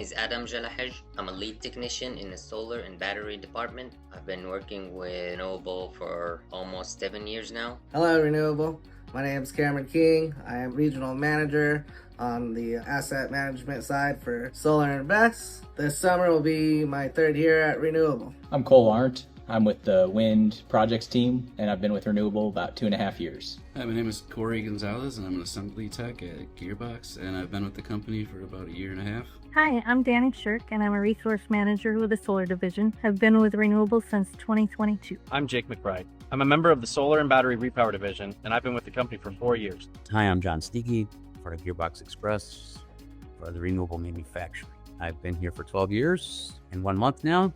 is Adam Jalahaj. I'm a lead technician in the solar and battery department. I've been working with Renewable for almost 7 years now. Hello, Renewable. My name is Cameron King. I am regional manager on the asset management side for Solar and Invest. This summer will be my 3rd year at Renewable. I'm Cole Arndt. I'm with the Wind Projects team, and I've been with Renewable about 2.5 years. Hi, my name is Corey Gonzalez, and I'm an assembly tech at Gearbox, and I've been with the company for about 1.5 years. Hi, I'm Danny Shirk, and I'm a resource manager with the Solar Division. I've been with Renewable since 2022. I'm Jake McBride. I'm a member of the Solar and Battery Repower Division, and I've been with the company for 4 years. Hi, I'm John Steege, part of Gearbox Express for the Renewable Manufacturing. I've been here for 12 years and 1 month now.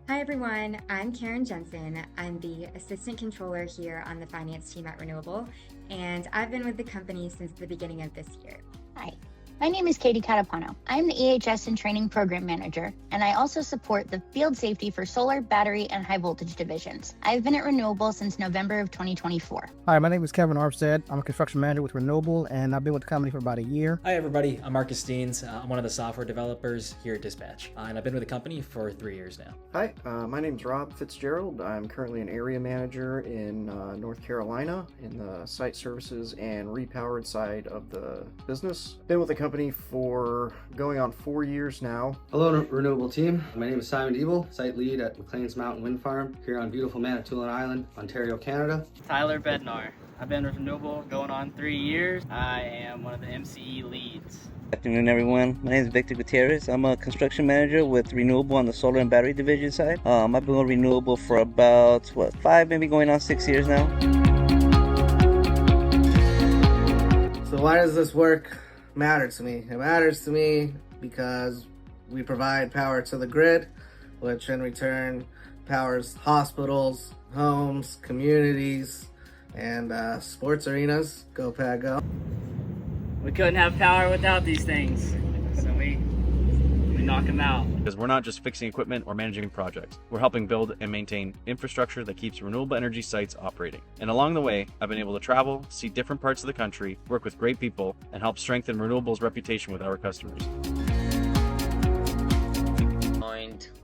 Hi everyone, I'm Karen Jensen. I'm the assistant controller here on the finance team at Renewable, and I've been with the company since the beginning of this year. Hi, my name is Katie Catapano. I'm the EHS and Training Program Manager, and I also support the field safety for solar, battery, and high voltage divisions. I've been at Renewable since November of 2024. Hi, my name is Kevin Armstead. I'm a construction manager with Renewable, and I've been with the company for about a year. Hi everybody, I'm Marcus Steens. I'm one of the software developers here at Dispatch, and I've been with the company for 3 years now. Hi, my name is Rob Fitzgerald. I'm currently an area manager in North Carolina in the site services and repowered side of the business. Been with the company for going on 4 years now. Hello, Renewable team. My name is Simon Diebel, site lead at McLean's Mountain Wind Farm here on beautiful Manitoulin Island, Ontario, Canada. Tyler Bednar. I've been with Renewable going on 3 years. I am one of the MCE leads. Good afternoon, everyone. My name is Victor Gutierrez. I'm a construction manager with Renewable on the solar and battery division side. I've been with Renewable for about 5, maybe going on 6 years now. So why does this work matter to me? It matters to me because we provide power to the grid, which in return powers hospitals, homes, communities, and sports arenas. Go Pack Go. We couldn't have power without these things, so we knock them out. Because we're not just fixing equipment or managing projects. We're helping build and maintain infrastructure that keeps renewable energy sites operating. And along the way, I've been able to travel, see different parts of the country, work with great people, and help strengthen Renewable's reputation with our customers.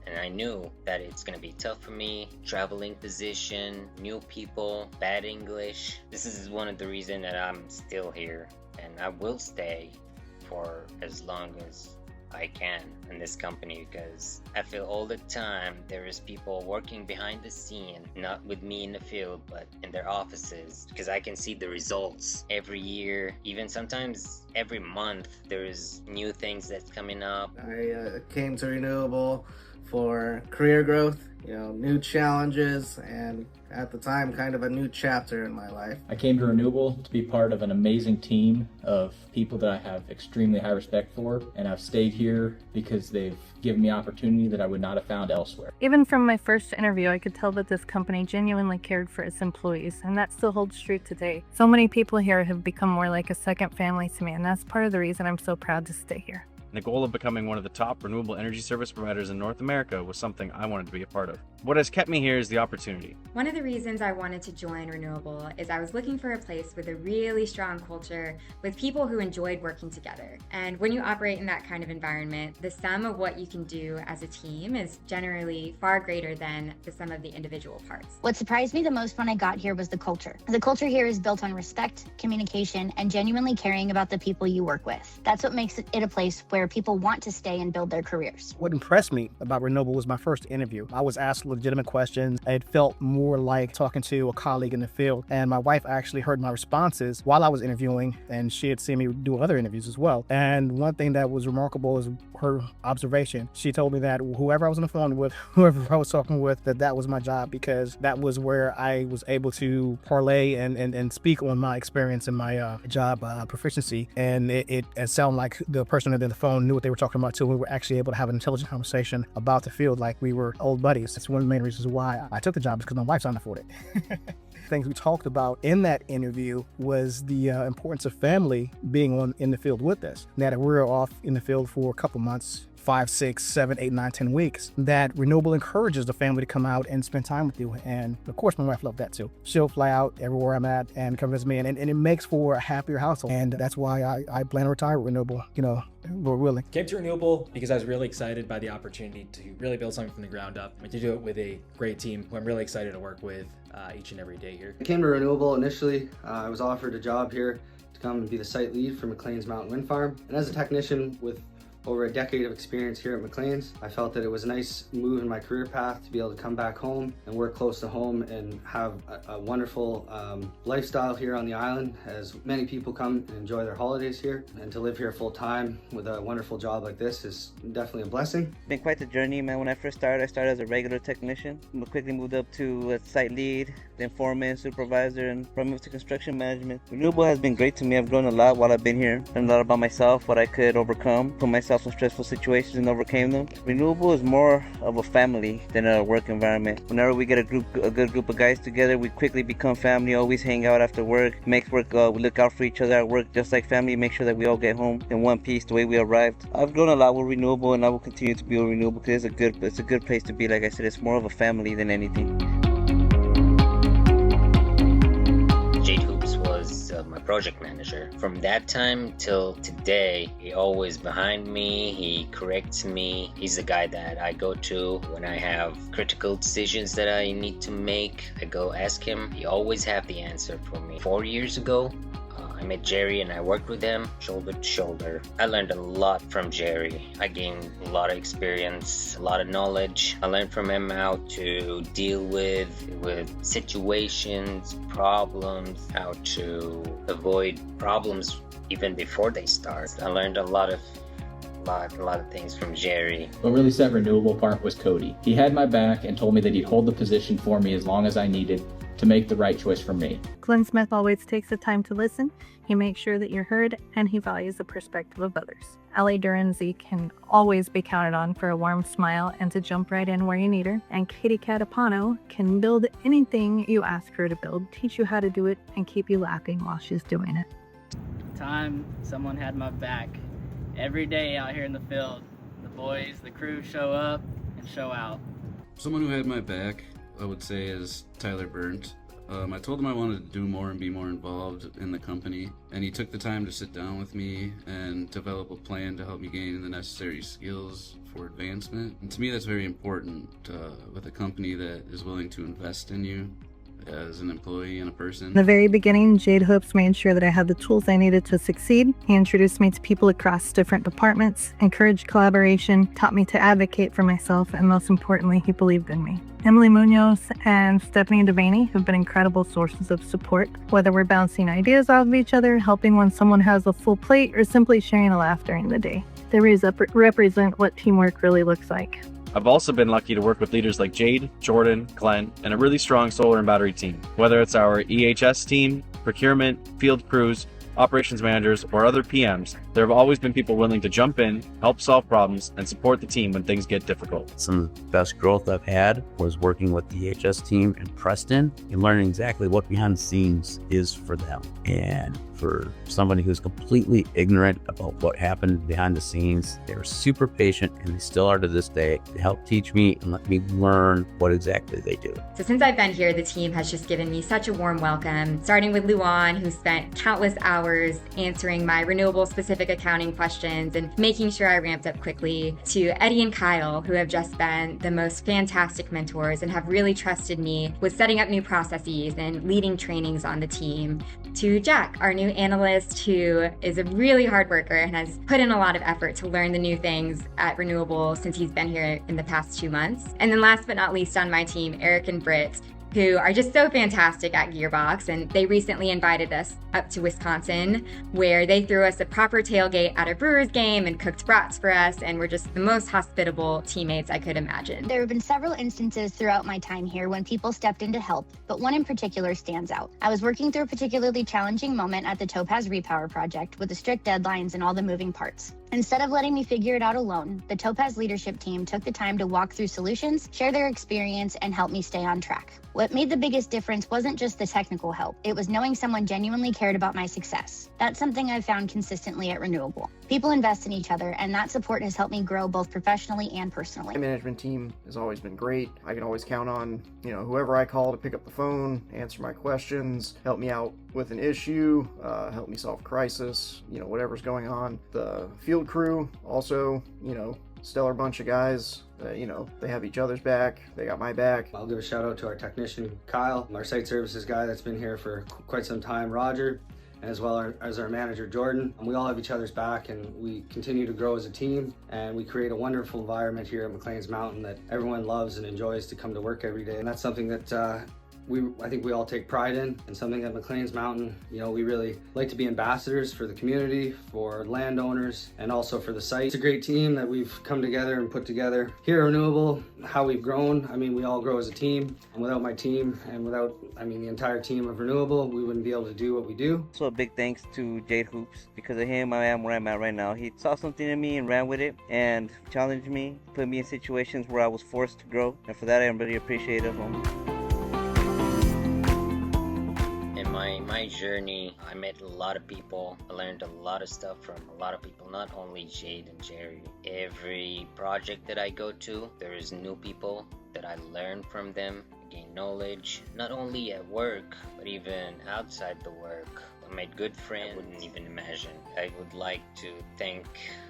And I knew that it's gonna be tough for me. Traveling position, new people, bad English. This is one of the reasons that I'm still here, and I will stay for as long as I can in this company, because I feel all the time there is people working behind the scene, not with me in the field, but in their offices, because I can see the results every year, even sometimes every month. There's new things that's coming up. I came to Renewable for career growth, new challenges, and at the time, kind of a new chapter in my life. I came to Renewable to be part of an amazing team of people that I have extremely high respect for, and I've stayed here because they've given me opportunity that I would not have found elsewhere. Even from my first interview, I could tell that this company genuinely cared for its employees, and that still holds true today. So many people here have become more like a second family to me, and that's part of the reason I'm so proud to stay here. The goal of becoming one of the top renewable energy service providers in North America was something I wanted to be a part of. What has kept me here is the opportunity. One of the reasons I wanted to join Renewable is I was looking for a place with a really strong culture, with people who enjoyed working together. And when you operate in that kind of environment, the sum of what you can do as a team is generally far greater than the sum of the individual parts. What surprised me the most when I got here was the culture. The culture here is built on respect, communication, and genuinely caring about the people you work with. That's what makes it a place where people want to stay and build their careers. What impressed me about Renewable was my first interview. I was asked legitimate questions. It felt more like talking to a colleague in the field, and my wife actually heard my responses while I was interviewing, and she had seen me do other interviews as well. And one thing that was remarkable is her observation. She told me that whoever I was on the phone with, whoever I was talking with, that was my job, because that was where I was able to parlay and speak on my experience and my job proficiency. And it sounded like the person on the phone knew what they were talking about too. We were actually able to have an intelligent conversation about the field like we were old buddies. That's one of the main reasons why I took the job, because my wife signed up for it. Things we talked about in that interview was the importance of family being in the field with us. Now that we were off in the field for a couple months, 5, 6, 7, 8, 9, 10 weeks, that Renewable encourages the family to come out and spend time with you. And of course, my wife loved that too. She'll fly out everywhere I'm at and come visit me, and it makes for a happier household. And that's why I plan to retire with Renewable, Lord willing. Came to Renewable because I was really excited by the opportunity to really build something from the ground up and to do it with a great team who I'm really excited to work with each and every day here. I came to Renewable initially. I was offered a job here to come and be the site lead for McLean's Mountain Wind Farm. And as a technician with over a decade of experience here at McLean's, I felt that it was a nice move in my career path to be able to come back home and work close to home and have a wonderful lifestyle here on the island, as many people come and enjoy their holidays here. And to live here full time with a wonderful job like this is definitely a blessing. Been quite the journey, man. When I first started, I started as a regular technician. I quickly moved up to a site lead, then foreman, supervisor, and from moved to construction management. Renewable has been great to me. I've grown a lot while I've been here. Learned a lot about myself, what I could overcome, put myself in stressful situations and overcame them. Renewable is more of a family than a work environment. Whenever we get a good group of guys together, we quickly become family, always hang out after work, makes work, we look out for each other at work just like family, make sure that we all get home in one piece the way we arrived. I've grown a lot with Renewable, and I will continue to be with Renewable because it's a good place to be. Like I said, it's more of a family than anything. My project manager. From that time till today, he always behind me, he corrects me. He's the guy that I go to when I have critical decisions that I need to make. I go ask him. He always have the answer for me. 4 years ago, I met Jerry and I worked with him shoulder to shoulder. I learned a lot from Jerry. I gained a lot of experience, a lot of knowledge. I learned from him how to deal with situations, problems, how to avoid problems even before they start. I learned a lot of things from Jerry. What really set Renewable apart was Cody. He had my back and told me that he'd hold the position for me as long as I needed to make the right choice for me. Glenn Smith always takes the time to listen. He makes sure that you're heard, and he values the perspective of others. Ellie Durenzi can always be counted on for a warm smile and to jump right in where you need her. And Katie Catapano can build anything you ask her to build, teach you how to do it, and keep you laughing while she's doing it. Time someone had my back. Every day out here in the field, the boys, the crew show up and show out. Someone who had my back, I would say, is Tyler Burnt. I told him I wanted to do more and be more involved in the company, and he took the time to sit down with me and develop a plan to help me gain the necessary skills for advancement. And to me, that's very important with a company that is willing to invest in you as an employee and a person. In the very beginning, Jade Hoops made sure that I had the tools I needed to succeed. He introduced me to people across different departments, encouraged collaboration, taught me to advocate for myself, and most importantly, he believed in me. Emily Munoz and Stephanie Devaney have been incredible sources of support, whether we're bouncing ideas off of each other, helping when someone has a full plate, or simply sharing a laugh during the day. They represent what teamwork really looks like. I've also been lucky to work with leaders like Jade, Jordan, Glenn, and a really strong solar and battery team. Whether it's our EHS team, procurement, field crews, operations managers, or other PMs, there have always been people willing to jump in, help solve problems, and support the team when things get difficult. Some of the best growth I've had was working with the EHS team in Preston and learning exactly what behind the scenes is for them. And for somebody who's completely ignorant about what happened behind the scenes, they were super patient, and they still are to this day, to help teach me and let me learn what exactly they do. So since I've been here, the team has just given me such a warm welcome, starting with Luan, who spent countless hours answering my renewable specific accounting questions and making sure I ramped up quickly, to Eddie and Kyle, who have just been the most fantastic mentors and have really trusted me with setting up new processes and leading trainings on the team, to Jack, our new analyst, who is a really hard worker and has put in a lot of effort to learn the new things at Renewable since he's been here in the past 2 months. And then last but not least on my team, Eric and Britt, who are just so fantastic at Gearbox, and they recently invited us up to Wisconsin, where they threw us a proper tailgate at a Brewers game and cooked brats for us, and were just the most hospitable teammates I could imagine. There have been several instances throughout my time here when people stepped in to help, but one in particular stands out. I was working through a particularly challenging moment at the Topaz Repower project with the strict deadlines and all the moving parts. Instead of letting me figure it out alone, the Topaz leadership team took the time to walk through solutions, share their experience, and help me stay on track. What made the biggest difference wasn't just the technical help, it was knowing someone genuinely cared about my success. That's something I've found consistently at Renewable. People invest in each other, and that support has helped me grow both professionally and personally. My management team has always been great. I can always count on, whoever I call to pick up the phone, answer my questions, help me out with an issue, help me solve crisis, whatever's going on. The field crew also, stellar bunch of guys. They have each other's back. They got my back. I'll give a shout out to our technician, Kyle, our site services guy that's been here for quite some time, Roger, as well as our manager, Jordan. And we all have each other's back, and we continue to grow as a team, and we create a wonderful environment here at McLean's Mountain that everyone loves and enjoys to come to work every day. And that's something that I think we all take pride in, and something at McLean's Mountain, we really like to be ambassadors for the community, for landowners, and also for the site. It's a great team that we've come together and put together. Here at Renewable, how we've grown, we all grow as a team, and without my team and without, the entire team of Renewable, we wouldn't be able to do what we do. So a big thanks to Jade Hoops. Because of him, I am where I'm at right now. He saw something in me and ran with it and challenged me, put me in situations where I was forced to grow, and for that I am really appreciative of him. My journey, I met a lot of people. I learned a lot of stuff from a lot of people, not only Jade and Jerry. Every project that I go to, there's new people that I learn from them, gain knowledge, not only at work, but even outside the work. I made good friends I wouldn't even imagine. I would like to thank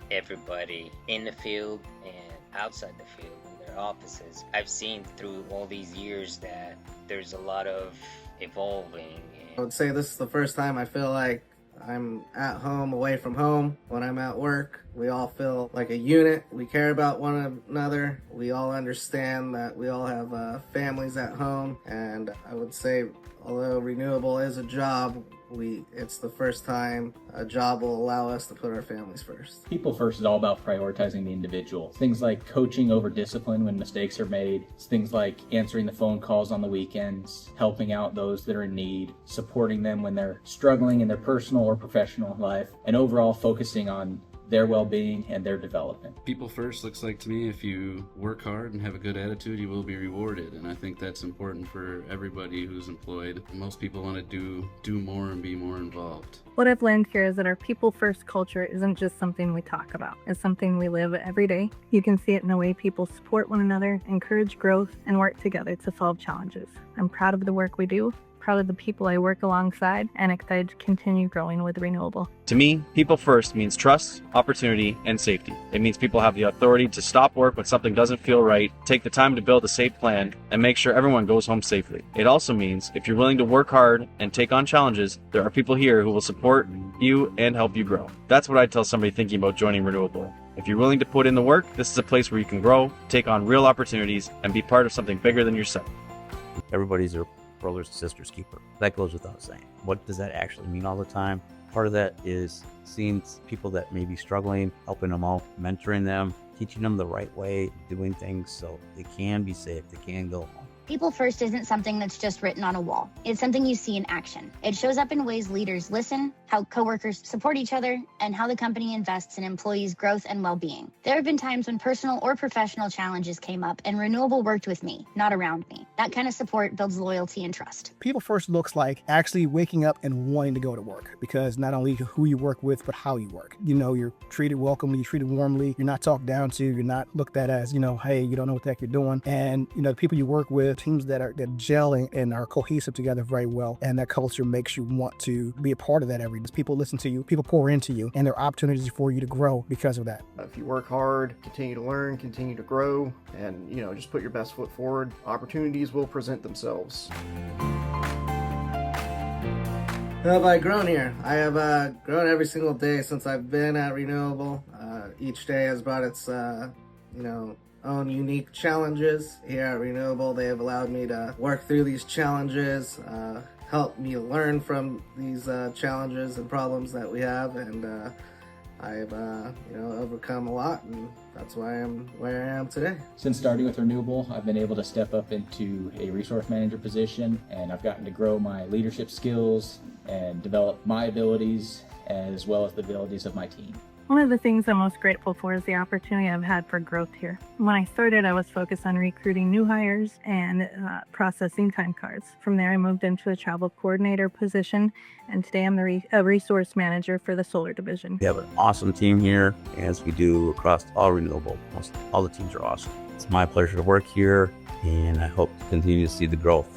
everybody in the field and outside the field, in their offices. I've seen through all these years that there's a lot of evolving. I would say this is the first time I feel like I'm at home, away from home. When I'm at work, we all feel like a unit. We care about one another. We all understand that we all have families at home. And I would say, although Renewable is a job, it's the first time a job will allow us to put our families first. People first is all about prioritizing the individual. Things like coaching over discipline when mistakes are made. It's things like answering the phone calls on the weekends, helping out those that are in need, supporting them when they're struggling in their personal or professional life, and overall focusing on their well-being and their development. People first looks like to me, if you work hard and have a good attitude, you will be rewarded, and I think that's important for everybody who's employed. Most people want to do more and be more involved. What I've learned here is that our people-first culture isn't just something we talk about. It's something we live every day. You can see it in the way people support one another, encourage growth, and work together to solve challenges. I'm proud of the work we do, proud of the people I work alongside, and excited to continue growing with Renewable. To me, people first means trust, opportunity, and safety. It means people have the authority to stop work when something doesn't feel right, take the time to build a safe plan, and make sure everyone goes home safely. It also means if you're willing to work hard and take on challenges, there are people here who will support you and help you grow. That's what I tell somebody thinking about joining Renewable. If you're willing to put in the work, this is a place where you can grow, take on real opportunities, and be part of something bigger than yourself. Everybody's their brother's and sister's keeper. That goes without saying. What does that actually mean all the time? Part of that is seeing people that may be struggling, helping them out, mentoring them, teaching them the right way, doing things so they can be safe, they can go home. People first isn't something that's just written on a wall. It's something you see in action. It shows up in ways leaders listen, how coworkers support each other, and how the company invests in employees' growth and well-being. There have been times when personal or professional challenges came up and Renewable worked with me, not around me. That kind of support builds loyalty and trust. People first looks like actually waking up and wanting to go to work, because not only who you work with, but how you work. You're treated welcomely, you're treated warmly, you're not talked down to, you're not looked at as, hey, you don't know what the heck you're doing. And, the people you work with, teams that gel and are cohesive together very well, and that culture makes you want to be a part of that every day. People listen to you, people pour into you, and there are opportunities for you to grow because of that. If you work hard, continue to learn, continue to grow, and just put your best foot forward, opportunities will present themselves. How have I grown here? I have grown every single day since I've been at Renewable. Each day has brought its own unique challenges. Here at Renewable, they have allowed me to work through these challenges, help me learn from these challenges and problems that we have, and I've overcome a lot, and that's why I'm where I am today. Since starting with Renewable, I've been able to step up into a resource manager position, and I've gotten to grow my leadership skills and develop my abilities as well as the abilities of my team. One of the things I'm most grateful for is the opportunity I've had for growth here. When I started, I was focused on recruiting new hires and processing time cards. From there, I moved into a travel coordinator position, and today I'm a resource manager for the solar division. We have an awesome team here, as we do across all renewable. Most all the teams are awesome. It's my pleasure to work here, and I hope to continue to see the growth.